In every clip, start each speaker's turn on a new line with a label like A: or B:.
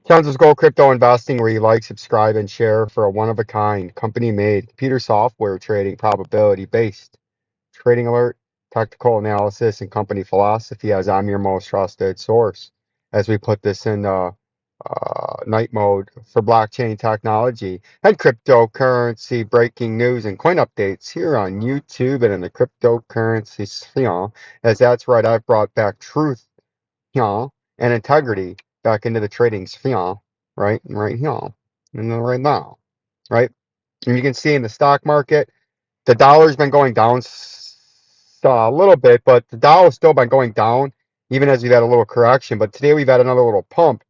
A: Townsend's Gold Crypto Investing, where you like, subscribe, and share for a one-of-a-kind, company-made, computer software trading, probability-based trading alert, technical analysis, and company philosophy, as I'm your most trusted source. As we put this in night mode for blockchain technology and cryptocurrency breaking news and coin updates here on YouTube and in the cryptocurrency sphere, as that's right, I've brought back truth, and integrity back into the trading sphere, right here, and right now, right? And you can see in the stock market, the dollar's been going down a little bit, but the dollar's still been going down, even as we've had a little correction. But today we've had another little pump.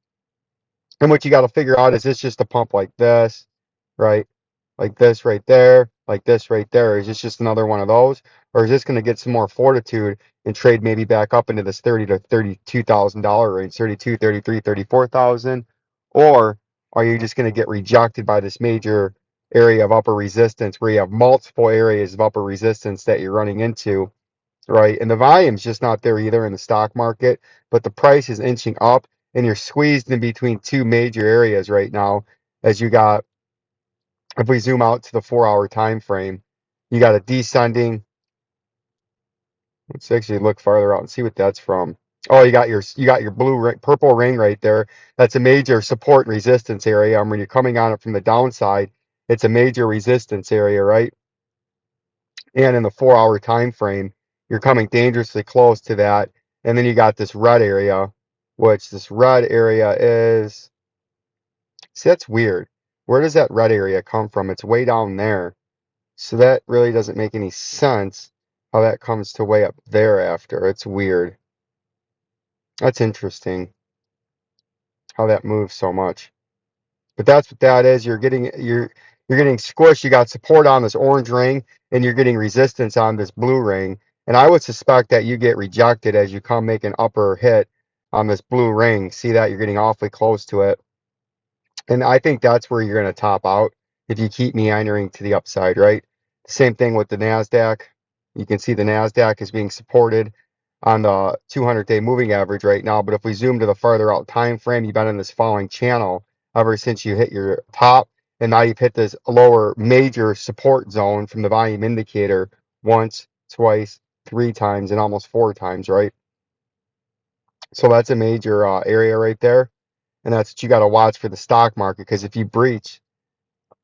A: And what you got to figure out is this just a pump like this, right? Like this right there, like this right there. Is this just another one of those? Or is this going to get some more fortitude and trade maybe back up into this $30,000 to $32,000 range, 32, 33, 34,000? Or are you just going to get rejected by this major area of upper resistance where you have multiple areas of upper resistance that you're running into, right? And the volume's just not there either in the stock market, but the price is inching up and you're squeezed in between two major areas right now. As you got, if we zoom out to the 4-hour time frame, you got a descending. Let's actually look farther out and see what that's from. Oh, you got your blue ring, purple ring right there. That's a major support and resistance area. And when you're coming on it from the downside, it's a major resistance area, right? And in the 4-hour time frame, you're coming dangerously close to that. And then you got this red area, which this red area is, see, that's weird. Where does that red area come from? It's way down there. So that really doesn't make any sense how that comes to way up there after. It's weird. That's interesting how that moves so much. But that's what that is. You're getting squished. You got support on this orange ring, and you're getting resistance on this blue ring. And I would suspect that you get rejected as you come make an upper hit on this blue ring. See that? You're getting awfully close to it. And I think that's where you're going to top out if you keep meandering to the upside, right? Same thing with the NASDAQ. You can see the NASDAQ is being supported on the 200-day moving average right now. But if we zoom to the farther out time frame, you've been in this falling channel ever since you hit your top. And now you've hit this lower major support zone from the volume indicator once, twice, 3 times, and almost 4 times, right? So that's a major area right there. And that's what you got to watch for the stock market, because if you breach,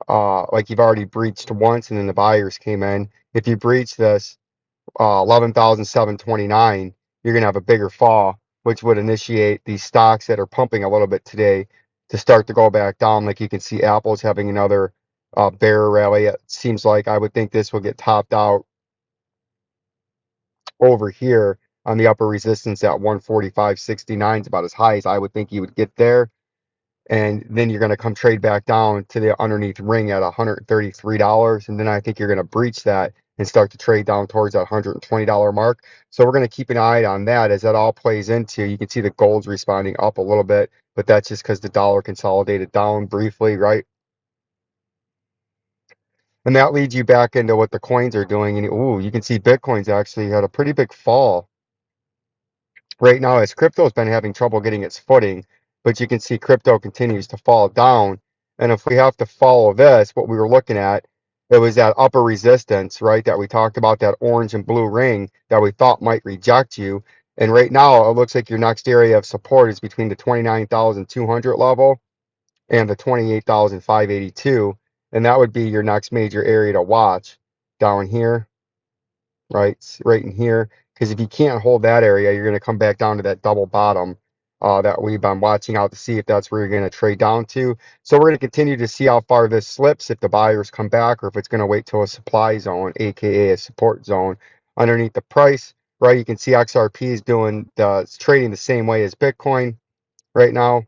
A: like you've already breached once and then the buyers came in, if you breach this 11,729, you're going to have a bigger fall, which would initiate these stocks that are pumping a little bit today to start to go back down. Like you can see Apple's having another bear rally. It seems like I would think this will get topped out over here on the upper resistance at 145.69 is about as high as I would think you would get there. And then you're going to come trade back down to the underneath ring at $133. And then I think you're going to breach that and start to trade down towards that $120 mark. So we're going to keep an eye on that as that all plays into. You can see the gold's responding up a little bit, but that's just because the dollar consolidated down briefly, right? And that leads you back into what the coins are doing. And ooh, you can see Bitcoin's actually had a pretty big fall right now as crypto's been having trouble getting its footing. But you can see crypto continues to fall down. And if we have to follow this, what we were looking at it was that upper resistance, right, that we talked about, that orange and blue ring that we thought might reject you. And right now, it looks like your next area of support is between the 29,200 level and the 28,582. And that would be your next major area to watch down here, right in here. Because if you can't hold that area, you're going to come back down to that double bottom that we've been watching out to see if that's where you're going to trade down to. So we're going to continue to see how far this slips, if the buyers come back, or if it's going to wait till a supply zone, aka a support zone underneath the price. Right, you can see XRP is it's trading the same way as Bitcoin right now.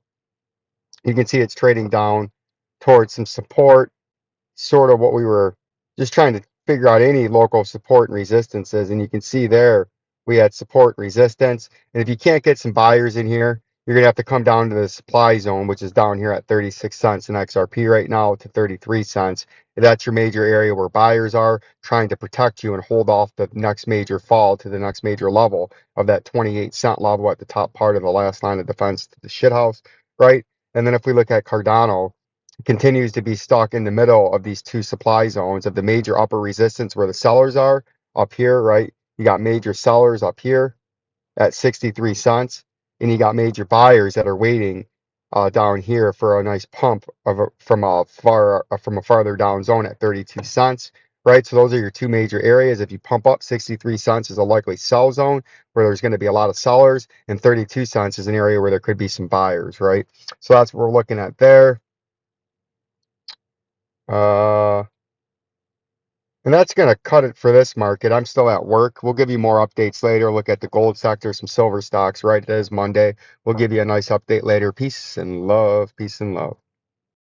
A: You can see it's trading down towards some support, sort of what we were just trying to figure out, any local support and resistances. And you can see there we had support and resistance. And if you can't get some buyers in here, you're going to have to come down to the supply zone, which is down here at 36 cents in XRP right now to 33 cents. That's your major area where buyers are trying to protect you and hold off the next major fall to the next major level of that 28-cent level at the top part of the last line of defense to the shithouse, right? And then if we look at Cardano, continues to be stuck in the middle of these two supply zones of the major upper resistance where the sellers are up here, right? You got major sellers up here at 63 cents, and you got major buyers that are waiting down here for a nice pump from a farther down zone at 32 cents, right? So those are your two major areas. If you pump up, 63 cents is a likely sell zone where there's going to be a lot of sellers, and 32 cents is an area where there could be some buyers, right? So that's what we're looking at there. Uh, and that's going to cut it for this market. I'm still at work. We'll give you more updates later. Look at the gold sector, some silver stocks, right? It is Monday. We'll give you a nice update later. Peace and love. Peace and love.